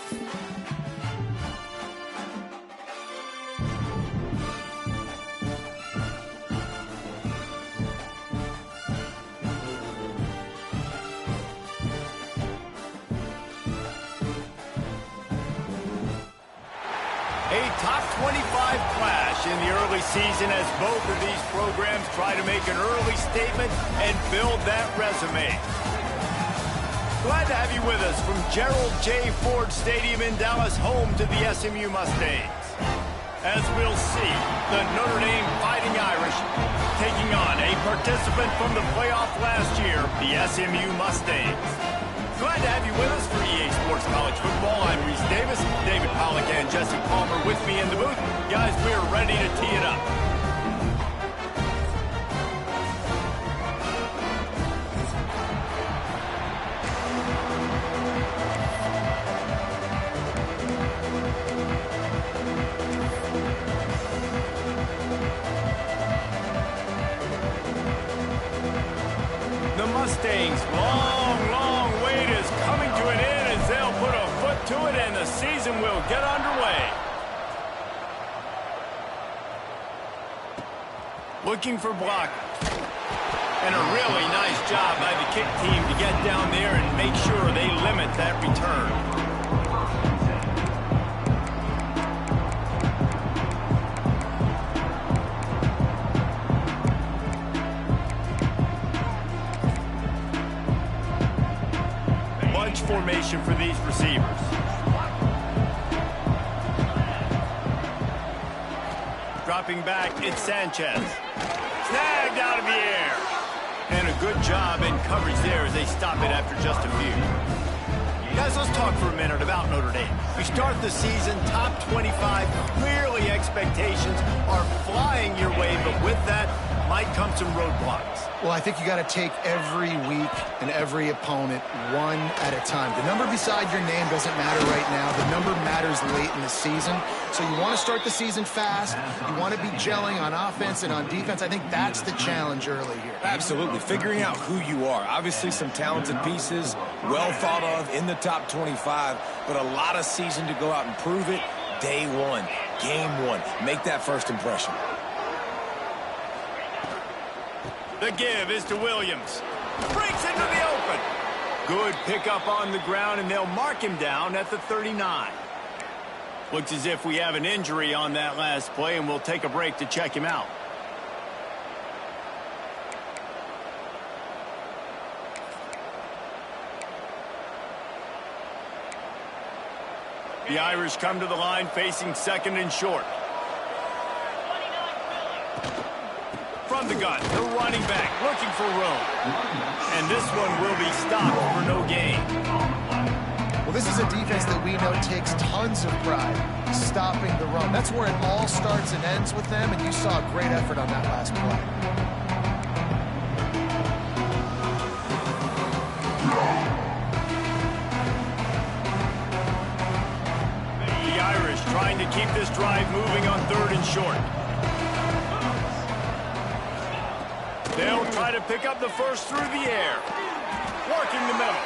A top 25 clash in the early season as both of these programs try to make an early statement and build that resume. Glad to have you with us from Gerald J. Ford Stadium in Dallas, home to the SMU Mustangs. As we'll see, the Notre Dame Fighting Irish taking on a participant from the playoff last year, the SMU Mustangs. Glad to have you with us for EA Sports College Football. I'm Reese Davis, David Pollack and Jesse Palmer with me in the booth. Guys, we're ready to tee it up. The Mustangs' long wait is coming to an end as they'll put a foot to it and the season will get underway. Looking for blockers. And a really nice job by the kick team to get down there and make sure they limit that return. Formation for these receivers. Dropping back, it's Sanchez. Snagged out of the air. And a good job in coverage there as they stop it after just a few. Guys, let's talk for a minute about Notre Dame. We start the season top 25. Clearly expectations are flying your way, but with that might come some roadblocks. Well, I think you got to take every week and every opponent one at a time. The number beside your name doesn't matter right now. The number matters late in the season. So you want to start the season fast. You want to be gelling on offense and on defense. I think that's the challenge early here. Absolutely. Figuring out who you are. Obviously some talented pieces, well thought of in the top 25, but a lot of season to go out and prove it. Day one, game one. Make that first impression. The give is to Williams. Breaks into the open. Good pickup on the ground, and they'll mark him down at the 39. Looks as if we have an injury on that last play, and we'll take a break to check him out. The Irish come to the line facing second and short. From the gun, the running back looking for room. And this one will be stopped for no gain. Well, this is a defense that we know takes tons of pride stopping the run. That's where it all starts and ends with them, and you saw a great effort on that last play. The Irish trying to keep this drive moving on third and short. They'll try to pick up the first through the air. Working the middle.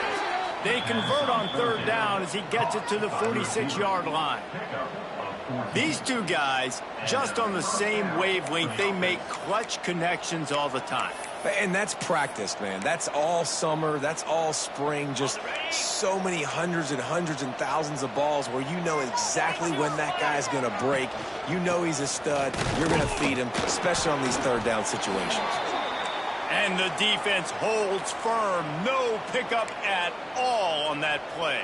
They convert on third down as he gets it to the 46-yard line. These two guys, just on the same wavelength, they make clutch connections all the time. And that's practice, man. That's all summer. That's all spring. Just so many hundreds and thousands of balls where you know exactly when that guy's going to break. You know he's a stud. You're going to feed him, especially on these third down situations. And the defense holds firm. No pickup at all on that play.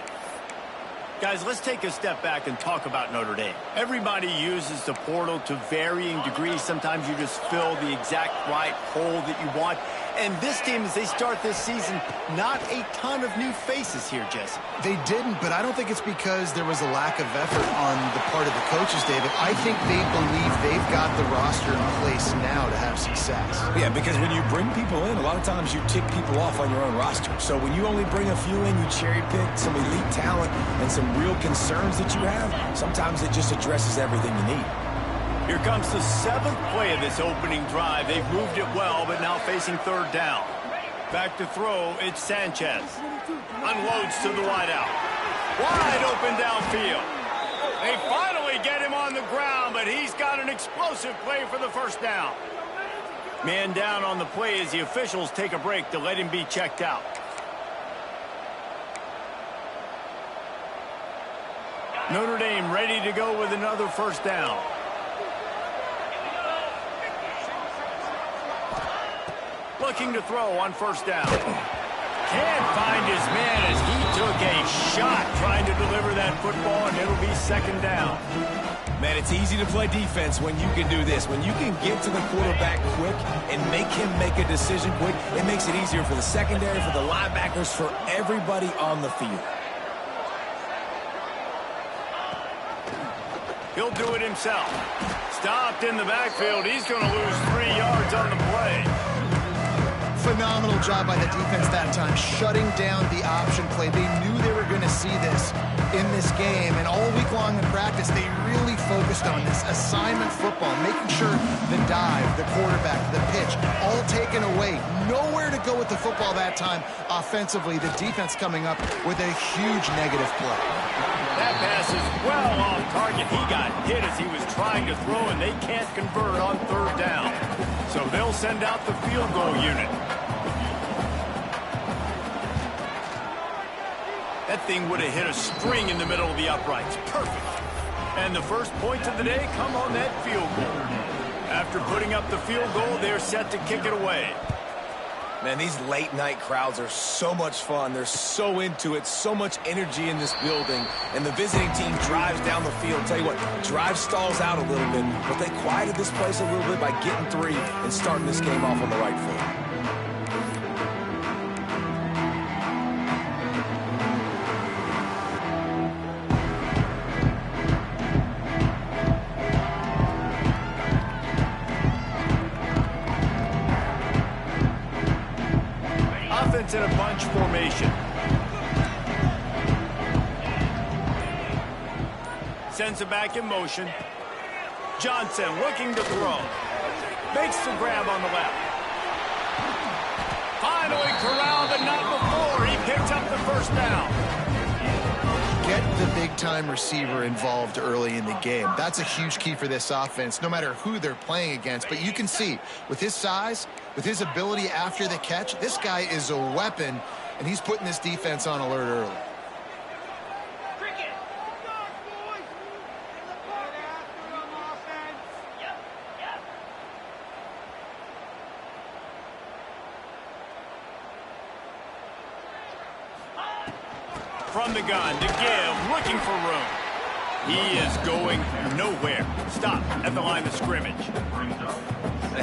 Guys, let's take a step back and talk about Notre Dame. Everybody uses the portal to varying degrees. Sometimes you just fill the exact right hole that you want. And this team, as they start this season, not a ton of new faces here, Jesse. They didn't, but I don't think it's because there was a lack of effort on the part of the coaches, David. I think they believe they've got the roster in place now to have success. Yeah, because when you bring people in, a lot of times you tick people off on your own roster. So when you only bring a few in, you cherry pick some elite talent and some real concerns that you have, sometimes it just addresses everything you need. Here comes the seventh play of this opening drive. They've moved it well, but now facing third down. Back to throw, it's Sanchez. Unloads to the wideout. Wide open downfield. They finally get him on the ground, but he's got an explosive play for the first down. Man down on the play as the officials take a break to let him be checked out. Notre Dame ready to go with another first down. Looking to throw on first down. Can't find his man as he took a shot trying to deliver that football, and it'll be second down. Man, it's easy to play defense when you can do this. When you can get to the quarterback quick and make him make a decision quick, it makes it easier for the secondary, for the linebackers, for everybody on the field. He'll do it himself. Stopped in the backfield. He's going to lose 3 yards on the play. Phenomenal job by the defense that time, shutting down the option play. They knew they were going to see this in this game, and all week long in practice, they really focused on this assignment football, making sure the dive, the quarterback, the pitch, all taken away. Nowhere to go with the football that time offensively. The defense coming up with a huge negative play. That pass is well off target. He got hit as he was trying to throw, and they can't convert on third down. So they'll send out the field goal unit. That thing would have hit a string in the middle of the uprights. Perfect. And the first points of the day come on that field goal. After putting up the field goal, they're set to kick it away. Man, these late-night crowds are so much fun. They're so into it, so much energy in this building. And the visiting team drives down the field. Tell you what, drive stalls out a little bit, but they quieted this place a little bit by getting 3 and starting this game off on the right foot. In a bunch formation. Sends it back in motion. Johnson looking to throw. Makes the grab on the left. Finally corralled, but not before. He picks up the first down. Get the big-time receiver involved early in the game. That's a huge key for this offense, no matter who they're playing against. But you can see, with his size, with his ability after the catch, this guy is a weapon, and he's putting this defense on alert early. From the gun to give, looking for room. He is going nowhere. Stop at the line of scrimmage.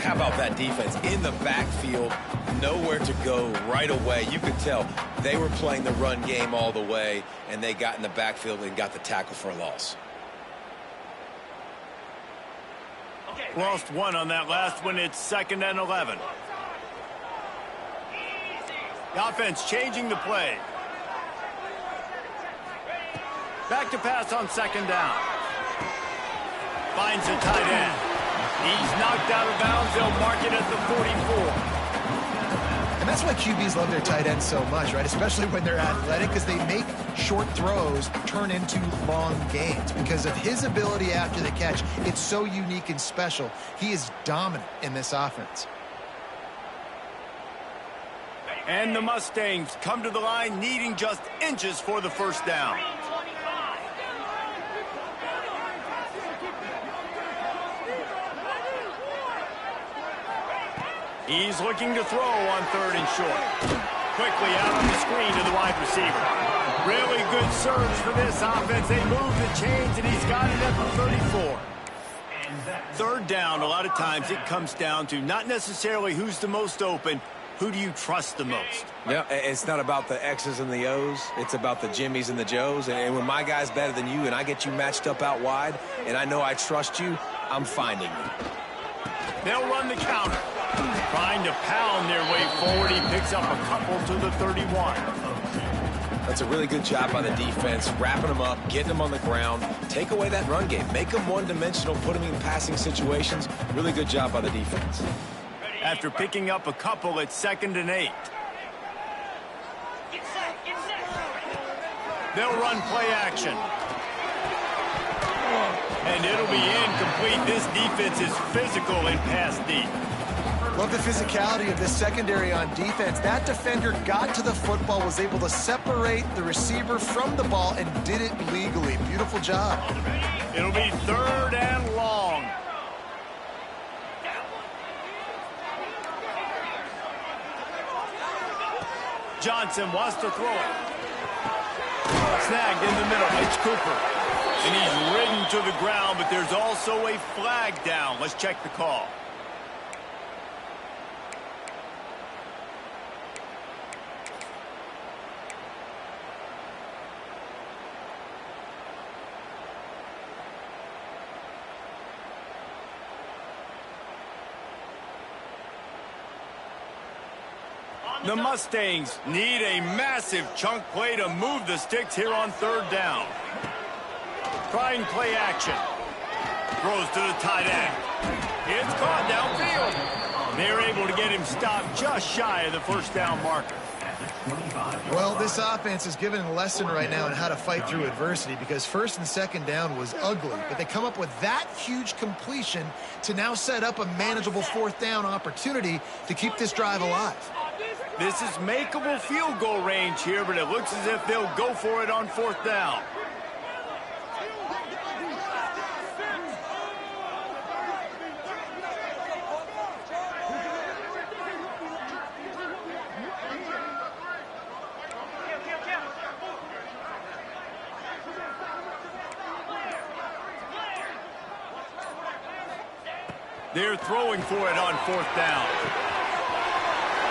How about that defense in the backfield, nowhere to go right away. You could tell they were playing the run game all the way, and they got in the backfield and got the tackle for a loss. Lost 1 on that last one. It's 2nd and 11. The offense changing the play. Back to pass on 2nd down. Finds a tight end. He's knocked out of bounds. They'll mark it at the 44. And that's why QBs love their tight ends so much, right? Especially when they're athletic, because they make short throws turn into long gains. Because of his ability after the catch, it's so unique and special. He is dominant in this offense. And the Mustangs come to the line needing just inches for the first down. He's looking to throw on 3rd and short. Quickly out on the screen to the wide receiver. Really good surge for this offense. They move the chains, and he's got it at the 34. 3rd down, a lot of times it comes down to not necessarily who's the most open, who do you trust the most? Yeah, it's not about the X's and the O's. It's about the Jimmies and the Joes. And when my guy's better than you and I get you matched up out wide and I know I trust you, I'm finding you. They'll run the counter. Trying to pound their way forward. He picks up a couple to the 31. That's a really good job by the defense, wrapping them up, getting them on the ground, take away that run game, make them one-dimensional, put them in passing situations. Really good job by the defense. After picking up a couple, it's 2nd and 8. They'll run play action. And it'll be incomplete. This defense is physical in pass deep. Love the physicality of this secondary on defense. That defender got to the football, was able to separate the receiver from the ball, and did it legally. Beautiful job. It'll be 3rd and long. Johnson wants to throw it. Snagged in the middle. It's Cooper. And he's ridden to the ground, but there's also a flag down. Let's check the call. The Mustangs need a massive chunk play to move the sticks here on 3rd down. Trying play action. Throws to the tight end. It's caught downfield. They're able to get him stopped just shy of the 1st down marker. Well, this offense is given a lesson right now on how to fight through adversity, because 1st and 2nd down was ugly, but they come up with that huge completion to now set up a manageable 4th down opportunity to keep this drive alive. This is makeable field goal range here, but it looks as if they'll go for it on 4th down. They're throwing for it on 4th down.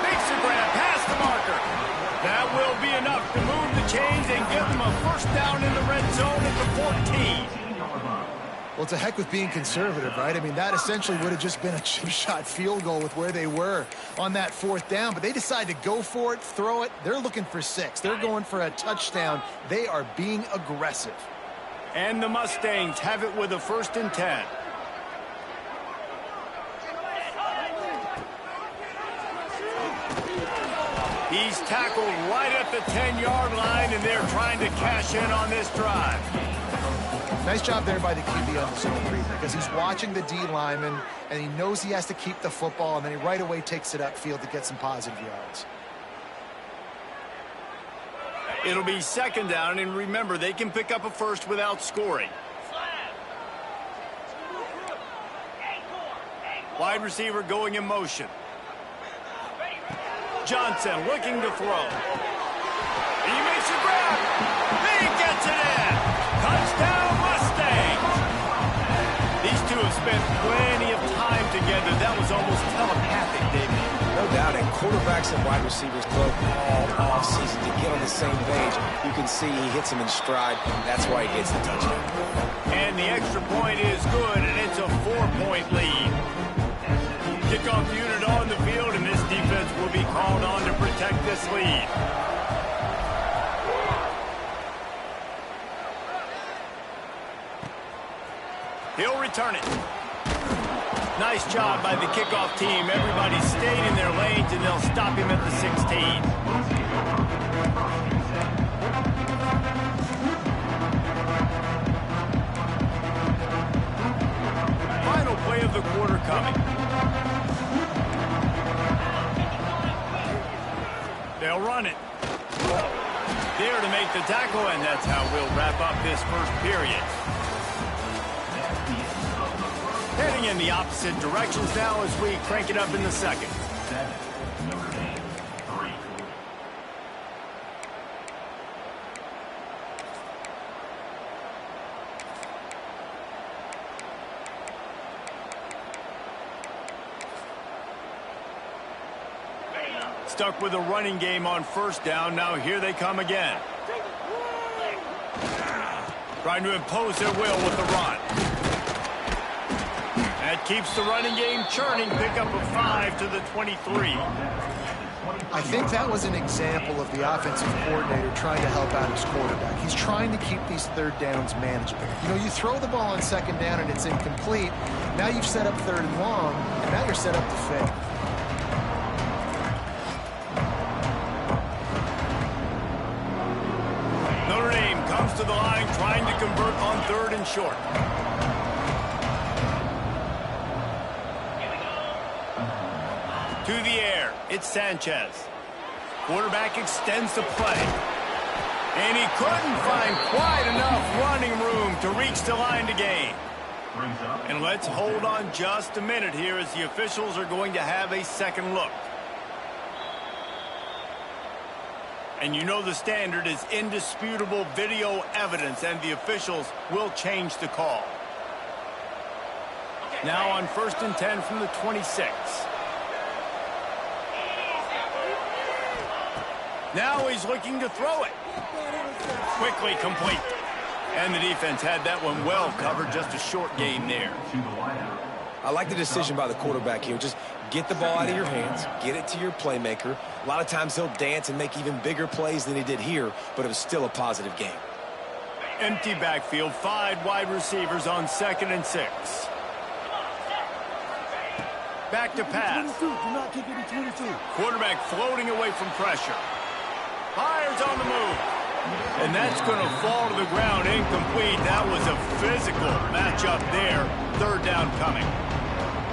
Makes the grab past the marker. That will be enough to move the chains and give them a 1st down in the red zone at the 14. Well, to heck with being conservative, right? I mean, that essentially would have just been a chip shot field goal with where they were on that 4th down, but they decide to go for it, throw it. They're looking for 6. They're going for a touchdown. They are being aggressive. And the Mustangs have it with a 1st and 10. He's tackled right at the 10-yard line, and they're trying to cash in on this drive. Nice job there by the QB on the zone read, because he's watching the D lineman, and he knows he has to keep the football, and then he right away takes it upfield to get some positive yards. It'll be 2nd down, and remember, they can pick up a 1st without scoring. Wide receiver going in motion. Johnson looking to throw. He makes a grab. He gets it in. Touchdown, Mustangs. These two have spent plenty of time together. That was almost telepathic, David. No doubt, and quarterbacks and wide receivers spoke all offseason to get on the same page. You can see he hits him in stride. That's why he gets the touchdown. And the extra point is good, and it's a 4-point lead. Kickoff unit on the field, and this defense will be called on to protect this lead. He'll return it. Nice job by the kickoff team. Everybody stayed in their lanes, and they'll stop him at the 16. Final play of the quarter coming. They'll run it. There to make the tackle, and that's how we'll wrap up this 1st period. Heading in the opposite directions now as we crank it up in the 2nd. Stuck with a running game on 1st down. Now here they come again. Trying to impose their will with the run. That keeps the running game churning. Pick up a 5 to the 23. I think that was an example of the offensive coordinator trying to help out his quarterback. He's trying to keep these 3rd downs manageable. You know, you throw the ball on 2nd down and it's incomplete. Now you've set up 3rd and long, and now you're set up to fail. Notre Dame convert on 3rd and short. To the air, it's Sanchez. Quarterback extends the play. And he couldn't find quite enough running room to reach the line to gain. And let's hold on just a minute here as the officials are going to have a second look. And you know the standard is indisputable video evidence, and the officials will change the call. Now on 1st and 10 from the 26. Now he's looking to throw it. Quickly complete. And the defense had that one well covered, just a short gain there. I like the decision by the quarterback here. Just get the ball out of your hands, get it to your playmaker. A lot of times he'll dance and make even bigger plays than he did here, but it was still a positive game. Empty backfield, 5 wide receivers on 2nd and 6. Back to pass. Quarterback floating away from pressure. Fires on the move. And that's going to fall to the ground incomplete. That was a physical matchup there. 3rd down coming.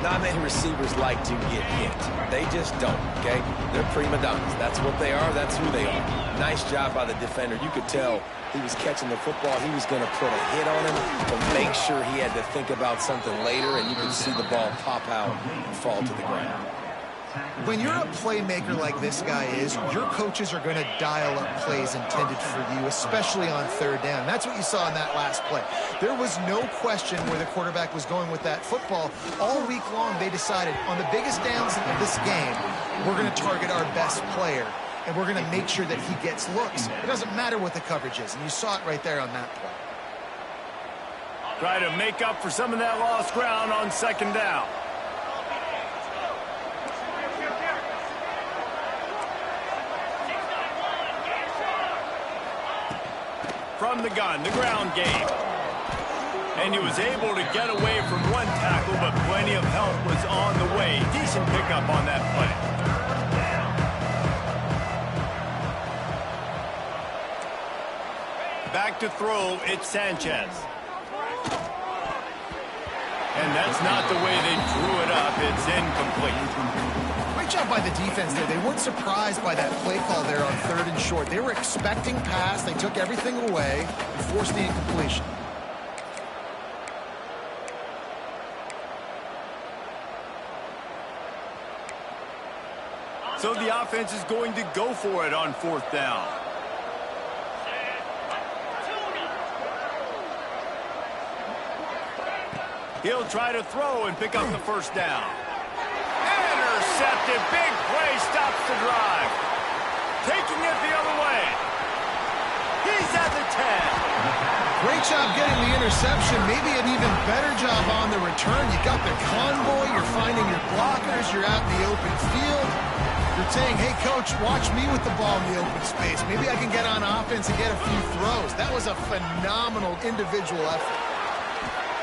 Not many receivers like to get hit. They just don't, okay? They're prima donnas. That's what they are. That's who they are. Nice job by the defender. You could tell he was catching the football. He was going to put a hit on him to make sure he had to think about something later, and you could see the ball pop out and fall to the ground. When you're a playmaker like this guy is, your coaches are going to dial up plays intended for you, especially on 3rd down. That's what you saw in that last play. There was no question where the quarterback was going with that football. All week long, they decided on the biggest downs of this game, we're going to target our best player, and we're going to make sure that he gets looks. It doesn't matter what the coverage is, and you saw it right there on that play. Try to make up for some of that lost ground on 2nd down. From the gun, the ground game. And he was able to get away from one tackle, but plenty of help was on the way. Decent pickup on that play. Back to throw, it's Sanchez. And that's not the way they drew it up. It's incomplete. Great job by the defense there. They weren't surprised by that play call there on 3rd and short. They were expecting pass. They took everything away and forced the incompletion. So the offense is going to go for it on 4th down. He'll try to throw and pick up the 1st down. Intercepted. Big play stops the drive. Taking it the other way. He's at the 10. Great job getting the interception. Maybe an even better job on the return. You got the convoy. You're finding your blockers. You're out in the open field. You're saying, hey, coach, watch me with the ball in the open space. Maybe I can get on offense and get a few throws. That was a phenomenal individual effort.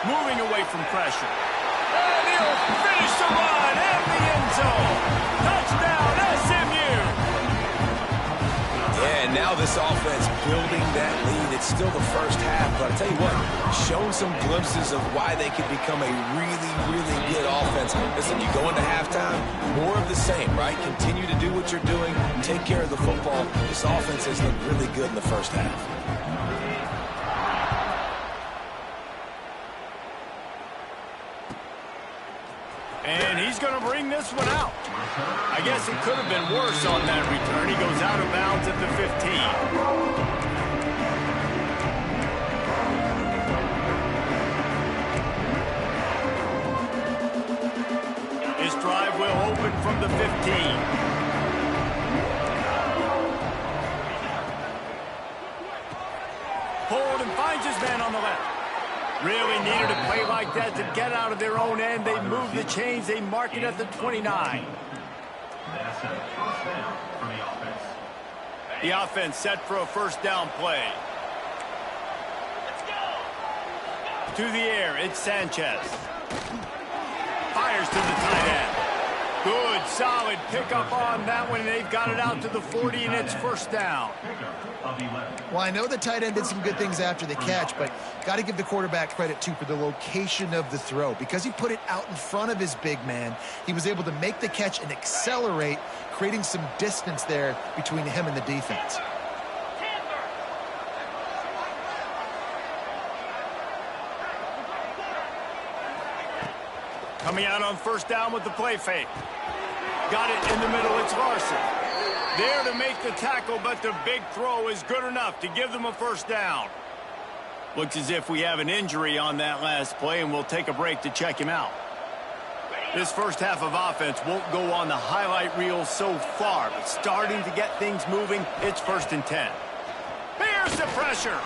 Moving away from pressure. And he'll finish the run in the end zone. Touchdown, SMU. Yeah, and now this offense building that lead. It's still the first half, but I'll tell you what, shown some glimpses of why they could become a really, really good offense. Listen, you go into halftime, more of the same, right? Continue to do what you're doing, take care of the football. This offense has looked really good in the first half. And he's going to bring this one out. I guess it could have been worse on that return. He goes out of bounds at the 15. His drive will open from the 15. Pulled and finds his man on the left. Really needed a play like that to get out of their own end. They move the chains. They mark it at the 29. The offense set for a 1st down play. To the air, it's Sanchez. Fires to the tight end. Good, solid pickup on that one. They've got it out to the 40, and it's first down. Well, I know the tight end did some good things after the catch, but got to give the quarterback credit, too, for the location of the throw. Because he put it out in front of his big man, he was able to make the catch and accelerate, creating some distance there between him and the defense. Coming out on first down with the play fake. Got it in the middle. It's Larson. There to make the tackle, but the big throw is good enough to give them a first down. Looks as if we have an injury on that last play, and we'll take a break to check him out. This first half of offense won't go on the highlight reel so far, but starting to get things moving, it's 1st and 10. Here's the pressure.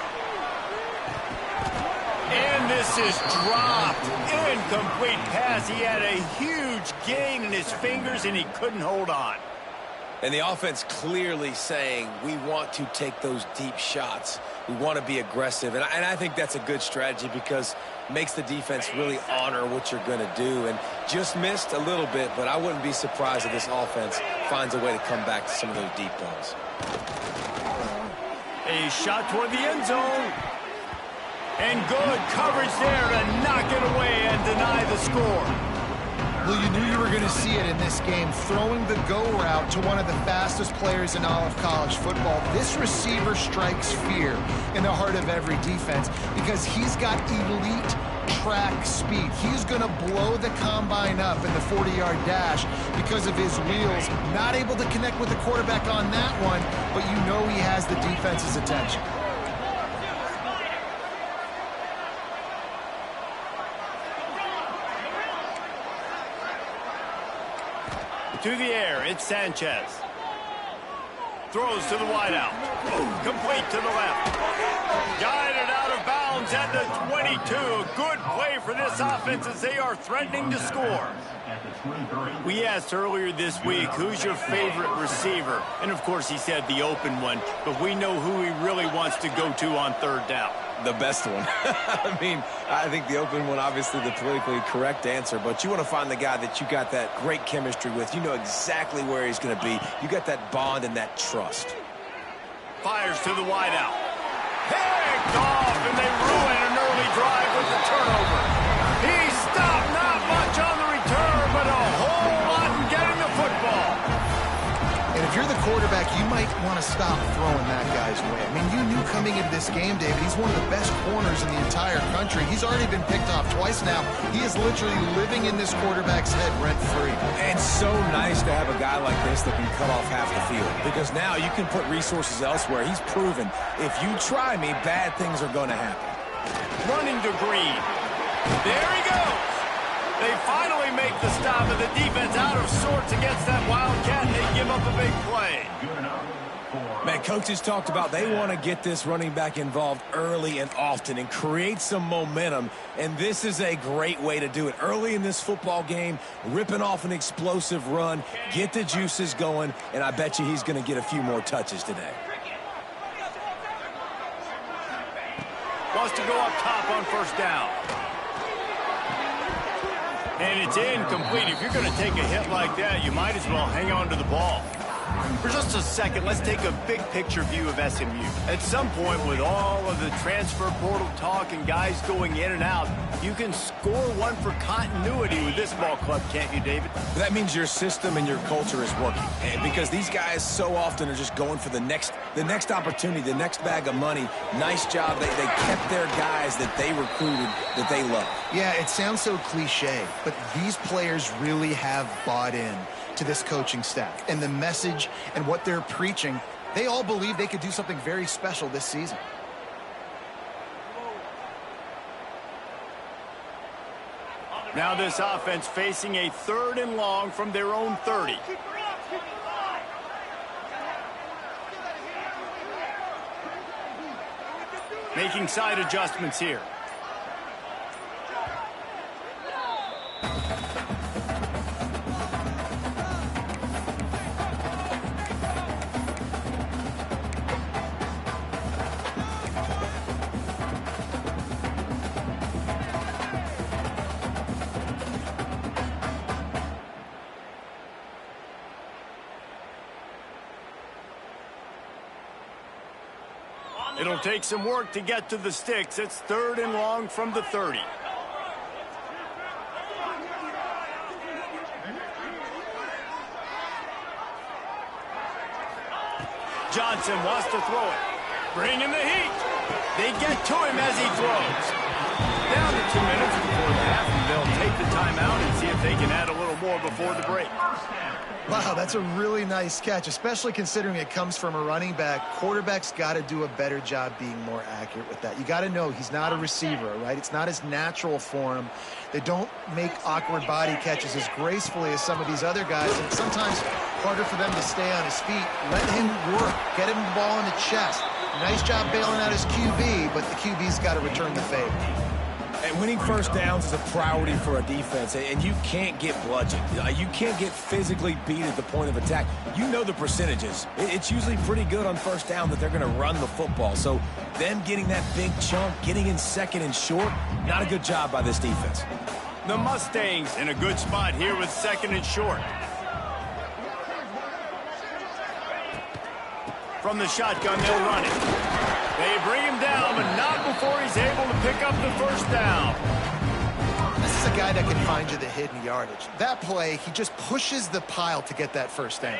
And this is dropped. Incomplete pass. He had a huge gain in his fingers, and he couldn't hold on. And the offense clearly saying, we want to take those deep shots. We want to be aggressive. And I think that's a good strategy because it makes the defense really honor what you're going to do. And just missed a little bit, but I wouldn't be surprised if this offense finds a way to come back to some of those deep balls. A shot toward the end zone. And good coverage there to knock it away and deny the score. Well, you knew you were going to see it in this game, throwing the go route to one of the fastest players in all of college football. This receiver strikes fear in the heart of every defense because he's got elite track speed. He's going to blow the combine up in the 40-yard dash because of his wheels. Not able to connect with the quarterback on that one, but you know he has the defense's attention. To the air, it's Sanchez. Throws to the wideout. Complete to the left. Guided out of bounds at the 22. A good play for this offense as they are threatening to score. We asked earlier this week, who's your favorite receiver? And, of course, he said the open one. But we know who he really wants to go to on 3rd down. The best one. I mean, I think the open one, obviously the politically correct answer, but you want to find the guy that you got that great chemistry with. You know exactly where he's going to be. You got that bond and that trust. Fires to the wideout. Picked off, and they ruin an early drive with the turnover. He stopped, not much on the return, but a whole lot in getting the football. And if you're the quarterback, you might want to stop throwing that guy's way. I mean, you knew coming into this game, David, he's one of the best corners in the entire country. He's already been picked off twice now. He is literally living in this quarterback's head rent-free. And so nice to have a guy like this that can cut off half the field because now you can put resources elsewhere. He's proven if you try me, bad things are going to happen. Running to Green. There he goes. They finally make the stop, and the defense out of sorts against that Wildcat, and they give up a big play. Man, coaches talked about they want to get this running back involved early and often and create some momentum, and this is a great way to do it. Early in this football game, ripping off an explosive run, get the juices going, and I bet you he's going to get a few more touches today. Wants to go up top on 1st down. And it's incomplete. If you're going to take a hit like that, you might as well hang on to the ball. For just a second, let's take a big picture view of SMU. At some point, with all of the transfer portal talk and guys going in and out, you can score one for continuity with this ball club, can't you, David? That means your system and your culture is working. And because these guys so often are just going for the next opportunity, the next bag of money. Nice job. They kept their guys that they recruited, that they love. Yeah, it sounds so cliche, but these players really have bought in to this coaching staff and the message and what they're preaching. They all believe they could do something very special this season. Now this offense facing a 3rd and long from their own 30. Making side adjustments here. It'll take some work to get to the sticks. It's 3rd and long from the 30. Johnson wants to throw it. Bringing the heat. They get to him as he throws. Down to 2 minutes before the half, and they'll take the timeout and see if they can add a little more before the break. Wow, that's a really nice catch, especially considering it comes from a running back. Quarterback's got to do a better job being more accurate with that. You got to know he's not a receiver, right? It's not as natural for him. They don't make awkward body catches as gracefully as some of these other guys, and sometimes harder for them to stay on his feet. Let him work. Get him the ball in the chest. Nice job bailing out his QB, but the QB's got to return the favor. And winning first downs is a priority for a defense, and you can't get bludgeoned. You can't get physically beat at the point of attack. You know the percentages. It's usually pretty good on first down that they're going to run the football. So them getting that big chunk, getting in 2nd and short, not a good job by this defense. The Mustangs in a good spot here with 2nd and short. From the shotgun, they'll run it. They bring him down, but not before he's able to pick up the first down. This is a guy that can find you the hidden yardage. That play, he just pushes the pile to get that first down.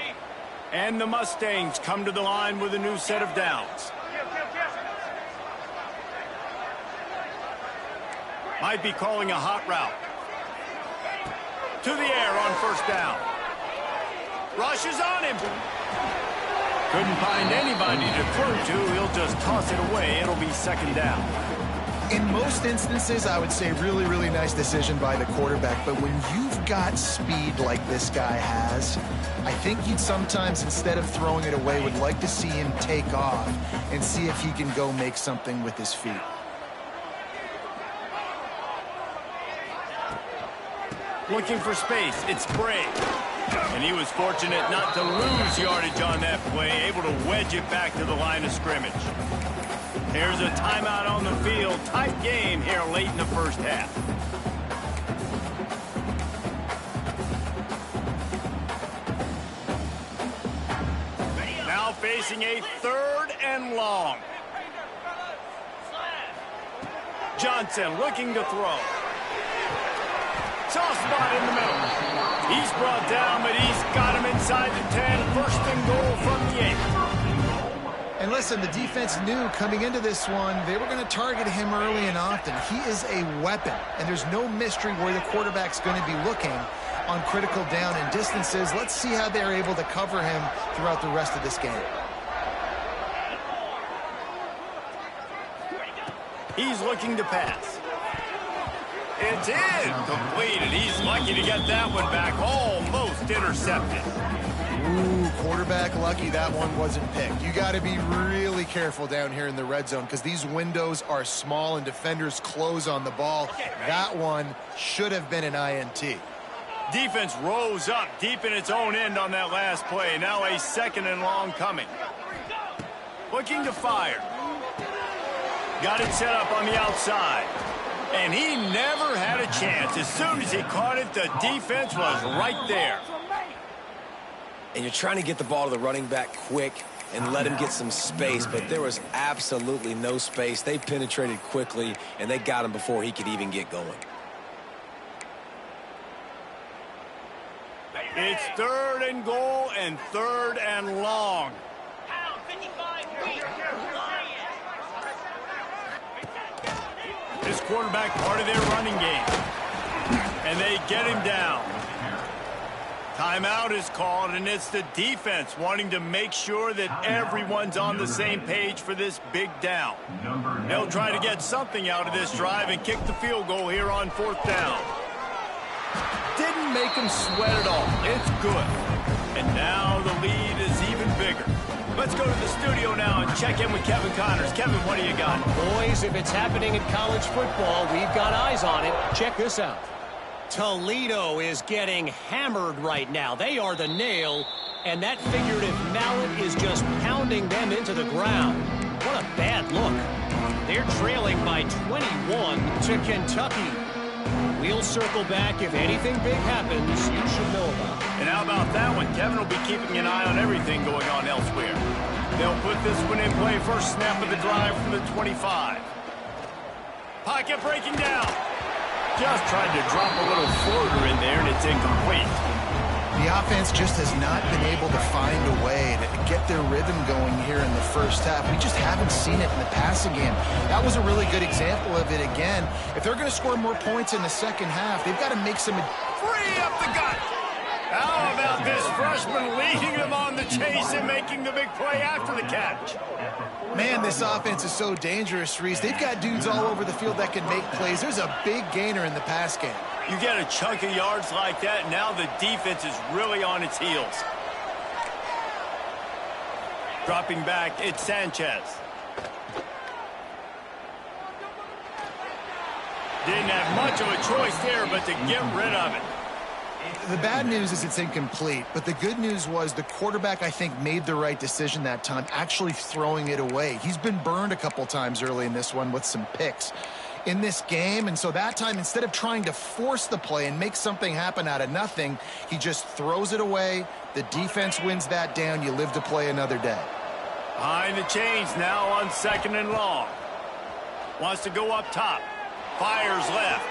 And the Mustangs come to the line with a new set of downs. Might be calling a hot route. To the air on first down. Rushes on him. Couldn't find anybody to throw to. He'll just toss it away. It'll be 2nd down. In most instances, I would say really, really nice decision by the quarterback. But when you've got speed like this guy has, I think you'd sometimes, instead of throwing it away, would like to see him take off and see if he can go make something with his feet. Looking for space. It's Bray. And he was fortunate not to lose yardage on that play, able to wedge it back to the line of scrimmage. Here's a timeout on the field. Tight game here late in the first half. Now facing a 3rd and long. Johnson looking to throw. Soft spot in the middle. He's brought down, but he's got him inside the 10. 1st and goal from the 8. And listen, the defense knew coming into this one, they were going to target him early and often. He is a weapon, and there's no mystery where the quarterback's going to be looking on critical down and distances. Let's see how they're able to cover him throughout the rest of this game. He's looking to pass. It's incomplete, and he's lucky to get that one back, almost intercepted. Ooh, quarterback lucky that one wasn't picked. You got to be really careful down here in the red zone because these windows are small and defenders close on the ball. That one should have been an INT. Defense rose up deep in its own end on that last play. Now a 2nd and long coming. Looking to fire. Got it set up on the outside. And he never had a chance. As soon as he caught it, the defense was right there. And you're trying to get the ball to the running back quick and let him get some space, but there was absolutely no space. They penetrated quickly, and they got him before he could even get going. It's 3rd and goal and 3rd and long. This quarterback part of their running game. And they get him down. Timeout is called, and it's the defense wanting to make sure that everyone's on the same page for this big down. They'll try to get something out of this drive and kick the field goal here on 4th down. Didn't make him sweat at all. It's good. And now the lead is even bigger. Let's go to the studio now and check in with Kevin Connors. Kevin, what do you got? Boys, if it's happening in college football, we've got eyes on it. Check this out. Toledo is getting hammered right now. They are the nail, and that figurative mallet is just pounding them into the ground. What a bad look. They're trailing by 21 to Kentucky. We'll circle back. If anything big happens, you should know about it. And how about that one? Kevin will be keeping an eye on everything going on elsewhere. They'll put this one in play. First snap of the drive from the 25. Pocket breaking down. Just tried to drop a little floater in there, and it's incomplete. The offense just has not been able to find a way to get their rhythm going here in the first half. We just haven't seen it in the passing game. That was a really good example of it again. If they're going to score more points in the second half, they've got to make some... Free up the gut. How about this freshman leading them on the chase and making the big play after the catch? Man, this offense is so dangerous, Reese. They've got dudes all over the field that can make plays. There's a big gainer in the pass game. You get a chunk of yards like that, now the defense is really on its heels. Dropping back, it's Sanchez. Didn't have much of a choice there, but to get rid of it. The bad news is it's incomplete, but the good news was the quarterback, I think, made the right decision that time, actually throwing it away. He's been burned a couple times early in this one with some picks in this game, and so that time, instead of trying to force the play and make something happen out of nothing, he just throws it away. The defense wins that down. You live to play another day. Behind the chains now on 2nd and long. Wants to go up top. Fires left.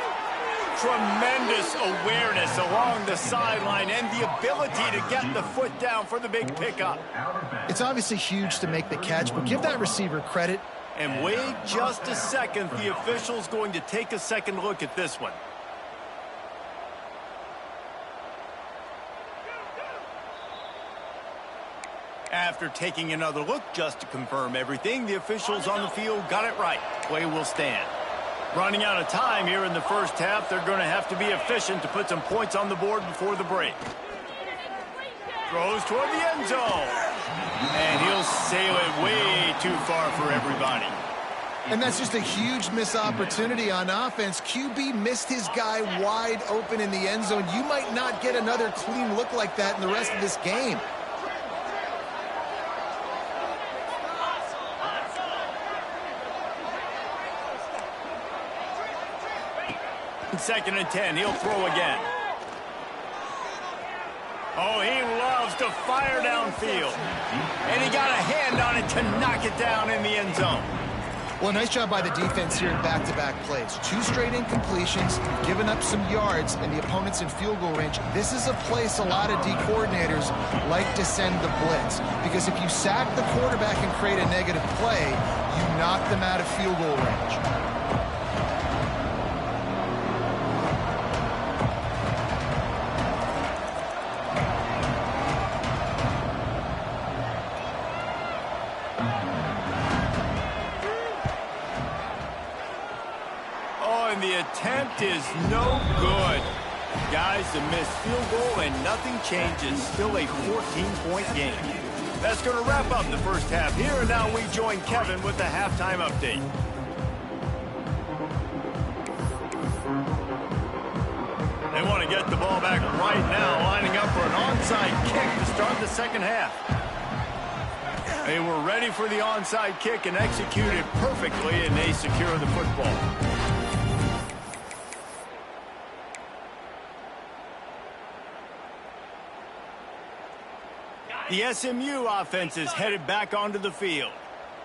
Tremendous awareness along the sideline and the ability to get the foot down for the big pickup. It's obviously huge to make the catch, but give that receiver credit. And wait just a second. The official's going to take a second look at this one. After taking another look just to confirm everything, the officials on the field got it right. Play will stand. Running out of time here in the first half, they're going to have to be efficient to put some points on the board before the break. Throws toward the end zone. And he'll sail it way too far for everybody. And that's just a huge missed opportunity on offense. QB missed his guy wide open in the end zone. You might not get another clean look like that in the rest of this game. Second and 10, he'll throw again. Oh, he loves to fire downfield. And he got a hand on it to knock it down in the end zone. Well, nice job by the defense here in back-to-back plays. 2 straight incompletions, giving up some yards, and the opponent's in field goal range. This is a place a lot of D coordinators like to send the blitz, because if you sack the quarterback and create a negative play, you knock them out of field goal range. The attempt is no good. Guys, a missed field goal and nothing changes. Still a 14-point game. That's going to wrap up the first half here. And now we join Kevin with the halftime update. They want to get the ball back right now, lining up for an onside kick to start the second half. They were ready for the onside kick and executed perfectly, and they secure the football. The SMU offense is headed back onto the field.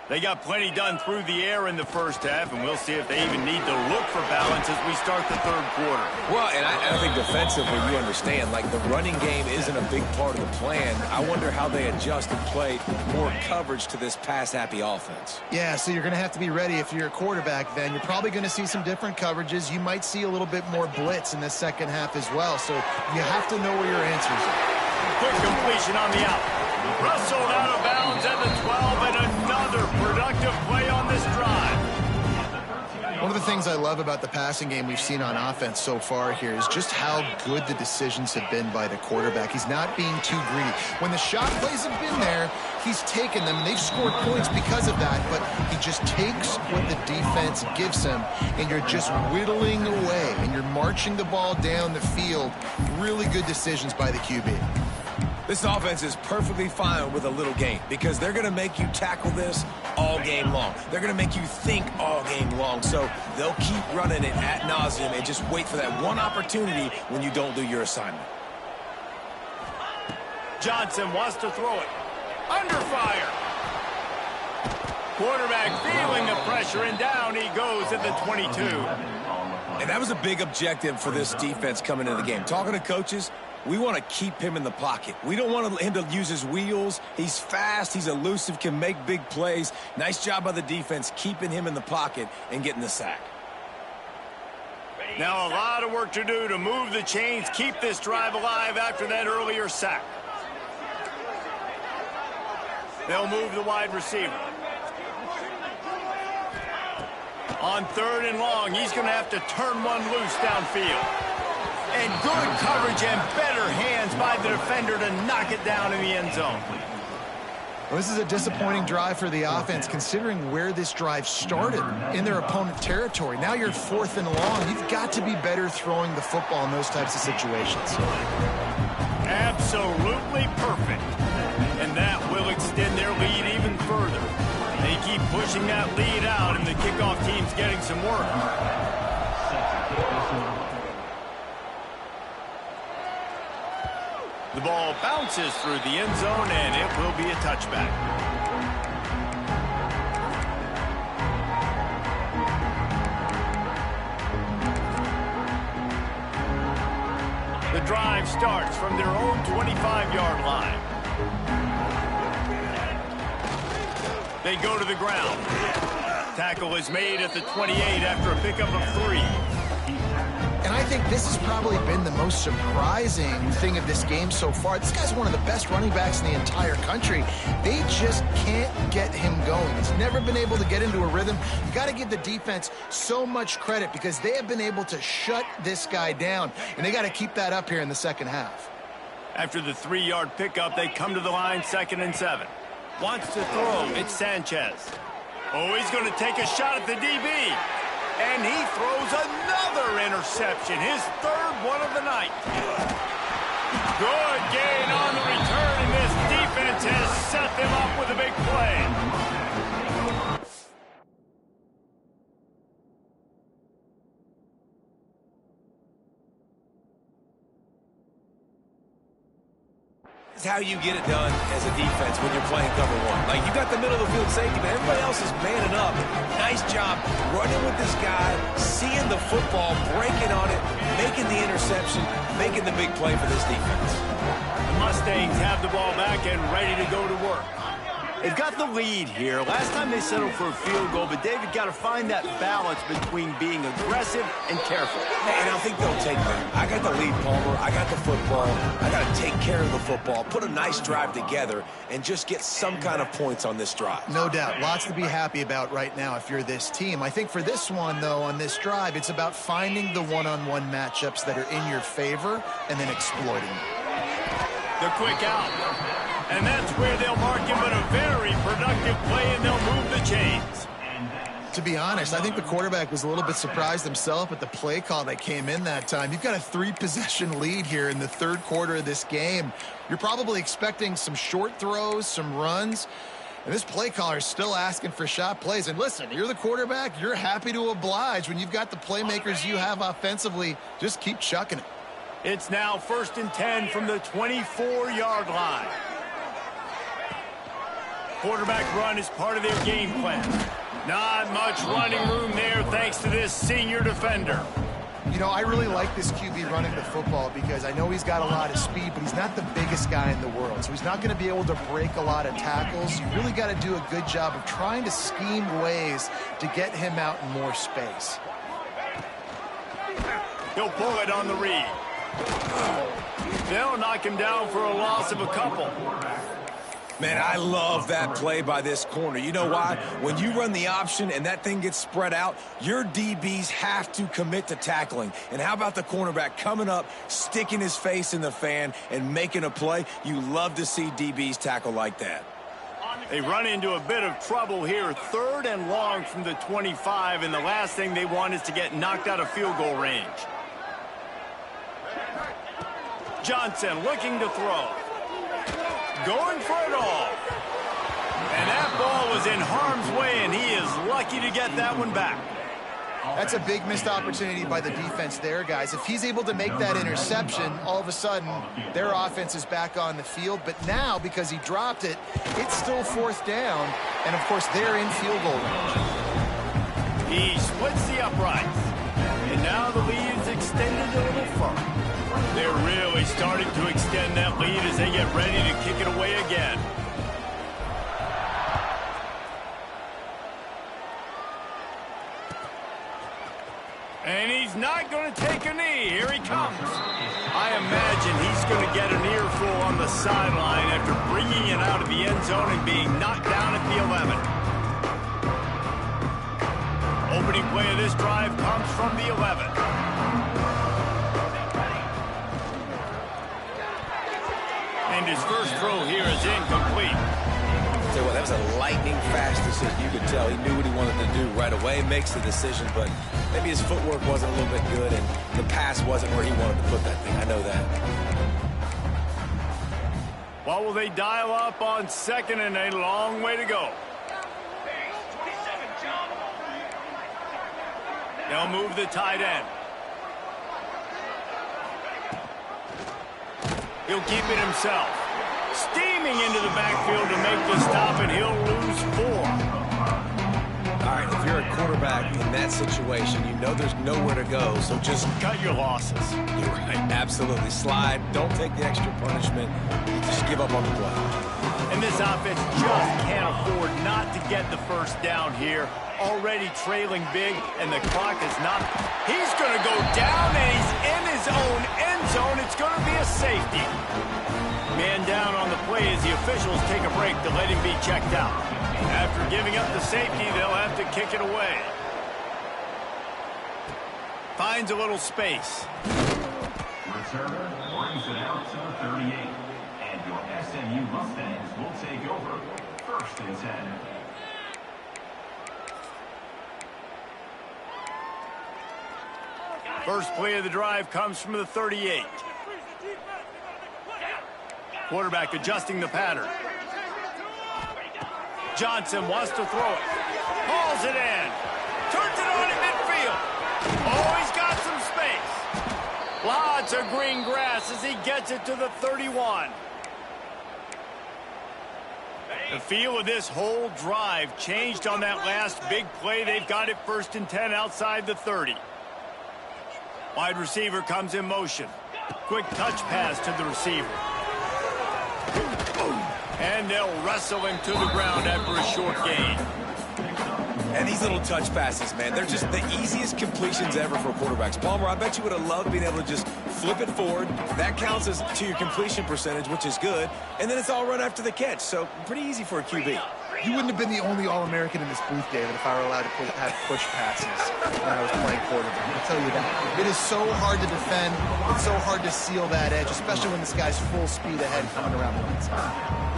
They got plenty done through the air in the first half, and we'll see if they even need to look for balance as we start the third quarter. Well, and I think defensively, you understand, like the running game isn't a big part of the plan. I wonder how they adjust and play more coverage to this pass-happy offense. Yeah, so you're going to have to be ready if you're a quarterback then. You're probably going to see some different coverages. You might see a little bit more blitz in the second half as well, so you have to know where your answers are. Quick completion on the out. Rustled out of bounds at the 12, and another productive play on this drive. One of the things I love about the passing game we've seen on offense so far here is just how good the decisions have been by the quarterback. He's not being too greedy. When the shot plays have been there, he's taken them. They've scored points because of that, but he just takes what the defense gives him, and you're just whittling away, and you're marching the ball down the field. Really good decisions by the QB. This offense is perfectly fine with a little game because they're going to make you tackle this all game long. They're going to make you think all game long. So they'll keep running it ad nauseum and just wait for that one opportunity when you don't do your assignment. Johnson wants to throw it. Under fire. Quarterback feeling the pressure, and down he goes at the 22. And that was a big objective for this defense coming into the game. Talking to coaches, we want to keep him in the pocket. We don't want him to use his wheels. He's fast, he's elusive, can make big plays. Nice job by the defense keeping him in the pocket and getting the sack. Now a lot of work to do to move the chains, keep this drive alive after that earlier sack. They'll move the wide receiver. On 3rd and long, he's going to have to turn one loose downfield. And good coverage and better hands by the defender to knock it down in the end zone. Well, this is a disappointing drive for the offense, considering where this drive started in their opponent territory. Now you're 4th and long. You've got to be better throwing the football in those types of situations. Absolutely perfect. And that will extend their lead even further. They keep pushing that lead out, and the kickoff team's getting some work. The ball bounces through the end zone, and it will be a touchback. The drive starts from their own 25-yard line. They go to the ground. Tackle is made at the 28 after a pickup of 3. And I think this has probably been the most surprising thing of this game so far. This guy's one of the best running backs in the entire country. They just can't get him going. He's never been able to get into a rhythm. You got to give the defense so much credit because they have been able to shut this guy down, and they got to keep that up here in the second half. After the 3-yard pickup, they come to the line, 2nd and 7. Wants to throw. It's Sanchez. Oh, he's going to take a shot at the DB. And he throws another interception, his 3rd one of the night. Good gain on the return, and this defense has set them up with a big play. It's how you get it done as a defense when you're playing cover 1. Like, you got the middle of the field safety, but everybody else is manning up. Nice job running with this guy, seeing the football, breaking on it, making the interception, making the big play for this defense. The Mustangs have the ball back and ready to go to work. They've got the lead here. Last time they settled for a field goal, but David got to find that balance between being aggressive and careful. And I think they'll take that. I got the lead, Palmer. I got the football. I got to take care of the football, put a nice drive together, and just get some kind of points on this drive. No doubt. Lots to be happy about right now if you're this team. I think for this one, though, on this drive, it's about finding the one-on-one matchups that are in your favor and then exploiting them. The quick out. And that's where they'll mark him, but a very productive play, and they'll move the chains. To be honest, I think the quarterback was a little bit surprised himself at the play call that came in that time. You've got a 3-possession lead here in the 3rd quarter of this game. You're probably expecting some short throws, some runs, and this play caller is still asking for shot plays. And listen, you're the quarterback. You're happy to oblige. When you've got the playmakers you have offensively, just keep chucking it. It's now 1st and 10 from the 24-yard line. Quarterback run is part of their game plan. Not much running room there thanks to this senior defender. You know, I really like this QB running the football because I know he's got a lot of speed, but he's not the biggest guy in the world. So he's not going to be able to break a lot of tackles. You really got to do a good job of trying to scheme ways to get him out in more space. He'll pull it on the read. They'll knock him down for a loss of a couple. Man, I love that play by this corner. You know why? When you run the option and that thing gets spread out, your DBs have to commit to tackling. And how about the cornerback coming up, sticking his face in the fan, and making a play? You love to see DBs tackle like that. They run into a bit of trouble here. 3rd and long from the 25, and the last thing they want is to get knocked out of field goal range. Johnson looking to throw. Going for it all. And that ball was in harm's way, and he is lucky to get that one back. That's a big missed opportunity by the defense there, guys. If he's able to make that interception, all of a sudden, their offense is back on the field. But now, because he dropped it, it's still 4th down. And, of course, they're in field goal range. He splits the uprights. And now the lead is extended a little further. They're really starting to extend that lead as they get ready to kick it away again. And he's not going to take a knee. Here he comes. I imagine he's going to get an earful on the sideline after bringing it out of the end zone and being knocked down at the 11. Opening play of this drive comes from the 11. And his first throw here is incomplete. Tell you what, that was a lightning-fast decision. You could tell he knew what he wanted to do right away, makes the decision, but maybe his footwork wasn't a little bit good, and the pass wasn't where he wanted to put that thing. I know that. What will they dial up on 2nd and a long way to go? They'll move the tight end. He'll keep it himself. Steaming into the backfield to make the stop, and he'll lose 4. All right, if you're a quarterback in that situation, you know there's nowhere to go, so just cut your losses. You're right, absolutely. Slide, don't take the extra punishment. Just give up on the play. And this offense just can't afford not to get the first down here. Already trailing big, and the clock is not. He's going to go down, and he's in his own end zone. It's going to be a safety. Man down on the play as the officials take a break to let him be checked out. After giving up the safety, they'll have to kick it away. Finds a little space. Returner brings it out to the 38. And your SMU Mustangs will take over 1st and 10. First play of the drive comes from the 38. Quarterback adjusting the pattern. Johnson wants to throw it. Hauls it in. Turns it on at midfield. Oh, he's got some space. Lots of green grass as he gets it to the 31. The feel of this whole drive changed on that last big play. They've got it 1st and 10 outside the 30. Wide receiver comes in motion. Quick touch pass to the receiver. And they'll wrestle him to the ground after a short gain. And these little touch passes, man, they're just the easiest completions ever for quarterbacks. Palmer, I bet you would have loved being able to just flip it forward. That counts as to your completion percentage, which is good. And then it's all run after the catch, so pretty easy for a QB. You wouldn't have been the only All-American in this booth, David, if I were allowed to have push passes when I was playing quarterback. I'll tell you that. It is so hard to defend. It's so hard to seal that edge, especially when this guy's full speed ahead coming around the right side.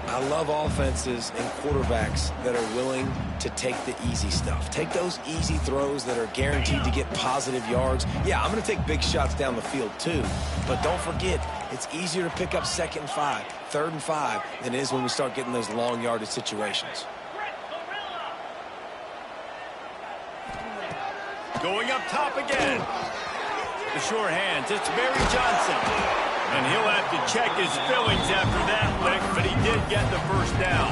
I love offenses and quarterbacks that are willing to take the easy stuff. Take those easy throws that are guaranteed to get positive yards. Yeah, I'm going to take big shots down the field too. But don't forget, it's easier to pick up 2nd and 5, 3rd and 5 than it is when we start getting those long yardage situations. Going up top again. The sure hands. It's Barry Johnson. And he'll have to check his fillings after that lick, but he did get the first down.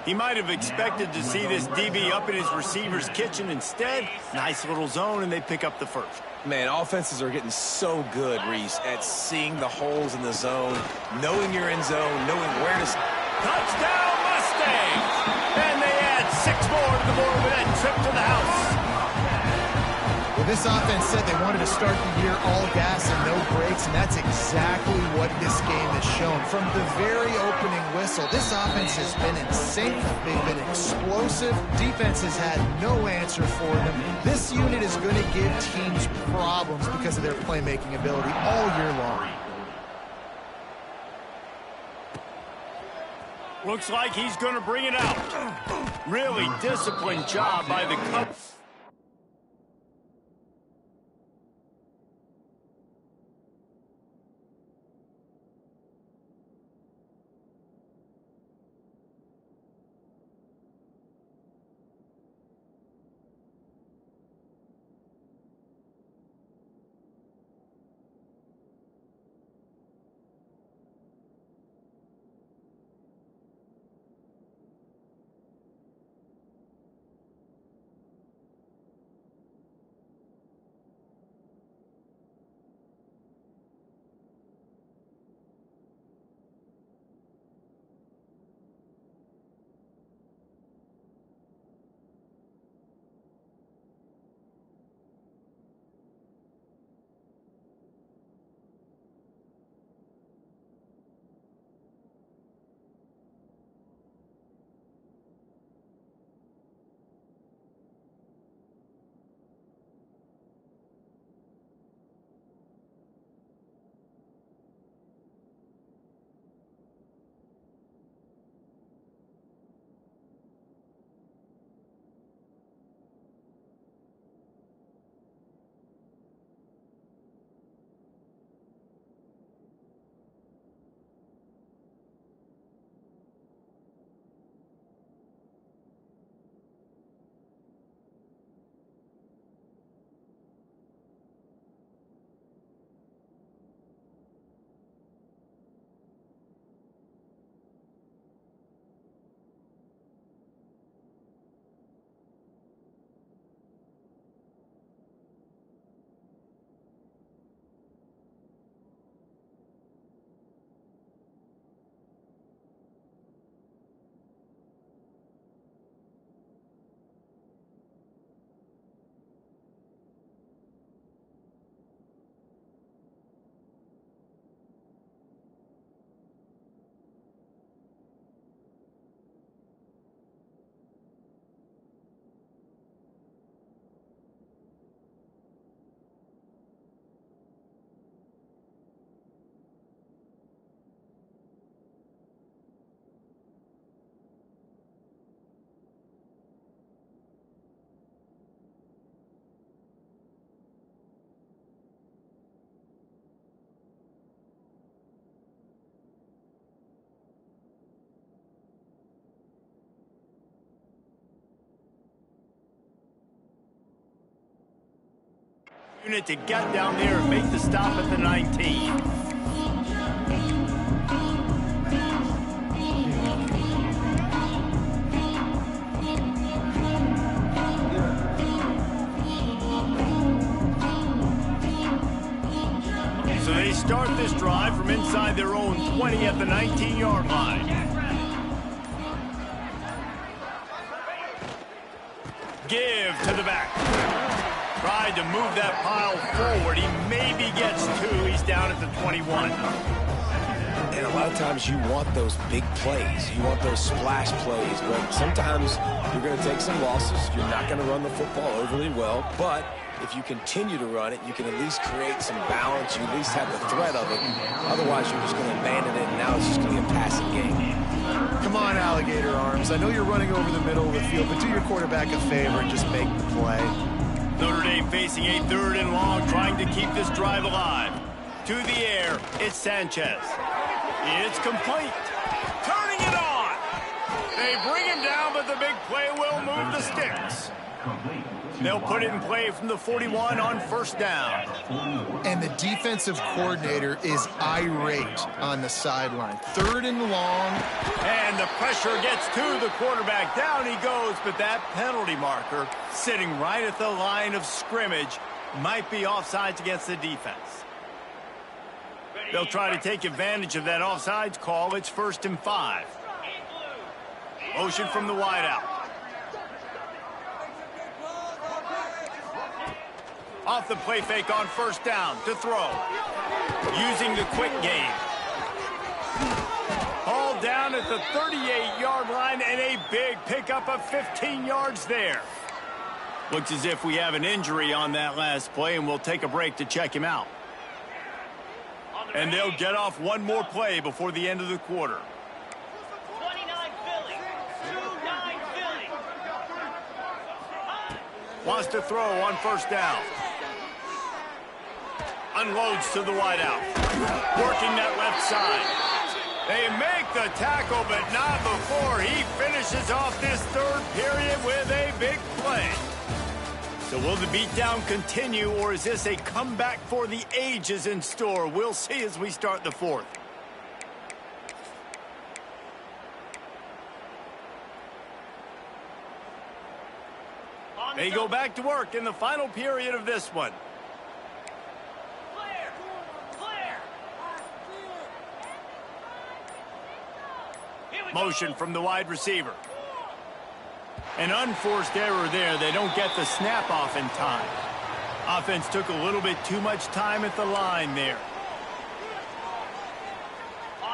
He might have expected to see this DB up in his receiver's kitchen. Instead, nice little zone, and they pick up the first. Man, offenses are getting so good, Reese, at seeing the holes in the zone, knowing you're in zone, knowing where to... Touchdown, Mustangs! And they add 6 more to the board with that trip to the house. Well, this offense said they wanted to start the year all gas and no brakes, and that's exactly what this game has shown. From the very opening whistle, this offense has been in sync. They've been explosive. Defense has had no answer for them. This unit is going to give teams problems because of their playmaking ability all year long. Looks like he's going to bring it out. Really disciplined job by the Cubs. Unit to get down there and make the stop at the 19. So they start this drive from inside their own 20 at the 19-yard line. Give to the back. Tried to move that pile forward. He maybe gets two. He's down at the 21. And a lot of times you want those big plays. You want those splash plays. But sometimes you're going to take some losses. You're not going to run the football overly well. But if you continue to run it, you can at least create some balance. You at least have the threat of it. Otherwise, you're just going to abandon it, and now it's just going to be a passing game. Come on, alligator arms. I know you're running over the middle of the field, but do your quarterback a favor and just make the play. Notre Dame facing a 3rd and long, trying to keep this drive alive. To the air, it's Sanchez. It's complete. Turning it on. They bring him down, but the big play will move the sticks. They'll put it in play from the 41 on 1st down. And the defensive coordinator is irate on the sideline. 3rd and long. And the pressure gets to the quarterback. Down he goes, but that penalty marker sitting right at the line of scrimmage might be offsides against the defense. They'll try to take advantage of that offsides call. It's 1st and 5. Motion from the wideout. Off the play fake on 1st down to throw. Using the quick game. Hauled down at the 38-yard line and a big pickup of 15 yards there. Looks as if we have an injury on that last play, and we'll take a break to check him out. And they'll get off one more play before the end of the quarter. 29 Philly. 29 Philly. Wants to throw on 1st down. Unloads to the wideout. Working that left side. They make the tackle, but not before he finishes off this 3rd period with a big play. So will the beatdown continue, or is this a comeback for the ages in store? We'll see as we start the 4th. They go back to work in the final period of this one. Motion from the wide receiver. An unforced error there. They don't get the snap off in time. Offense took a little bit too much time at the line there.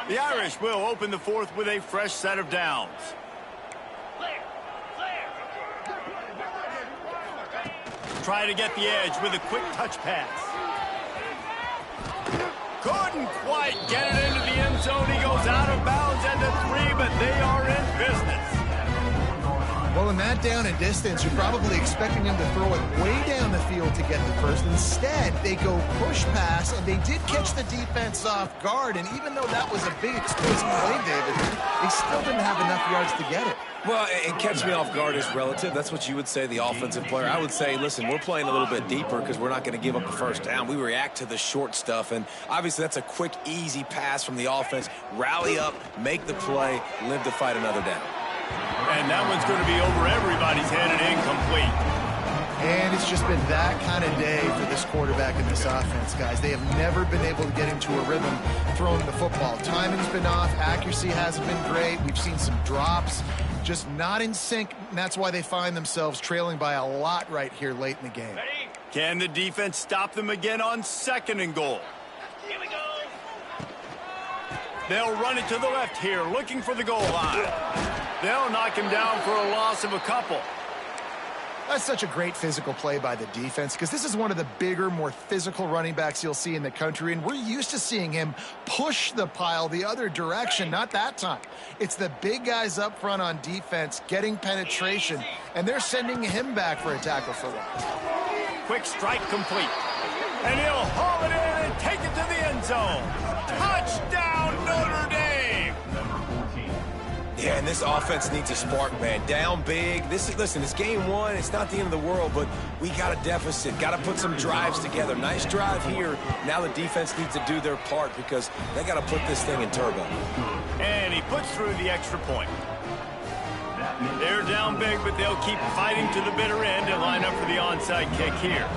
The Irish will open the 4th with a fresh set of downs. Try to get the edge with a quick touch pass. Couldn't quite get it into the end zone. He goes out of bounds at the 3, but they are in business. Well, in that down and distance, you're probably expecting him to throw it way down the field to get the first. Instead, they go push pass, and they did catch the defense off guard. And even though that was a big explosive play, David, they still didn't have enough yards to get it. Well, and catch me off guard is relative. That's what you would say, the offensive player. I would say, listen, we're playing a little bit deeper because we're not going to give up the 1st down. We react to the short stuff, and obviously that's a quick, easy pass from the offense. Rally up, make the play, live to fight another down. And that one's going to be over everybody's head and incomplete. And it's just been that kind of day for this quarterback and this offense, guys. They have never been able to get into a rhythm throwing the football. Timing's been off. Accuracy hasn't been great. We've seen some drops. Just not in sync, and that's why they find themselves trailing by a lot right here late in the game. Can the defense stop them again on 2nd and goal? Here we go. They'll run it to the left here, looking for the goal line. They'll knock him down for a loss of a couple. That's such a great physical play by the defense because this is one of the bigger, more physical running backs you'll see in the country, and we're used to seeing him push the pile the other direction. Not that time. It's the big guys up front on defense getting penetration, and they're sending him back for a tackle for loss. Quick strike complete. And he'll haul it in and take it to the end zone. Touchdown, Notre Dame! Yeah, and this offense needs a spark, man. Down big. Listen, it's game one. It's not the end of the world, but we got a deficit. Got to put some drives together. Nice drive here. Now the defense needs to do their part because they got to put this thing in turbo. And he puts through the extra point. They're down big, but they'll keep fighting to the bitter end and line up for the onside kick here.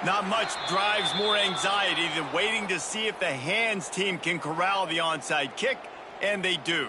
Not much drives more anxiety than waiting to see if the hands team can corral the onside kick, and they do.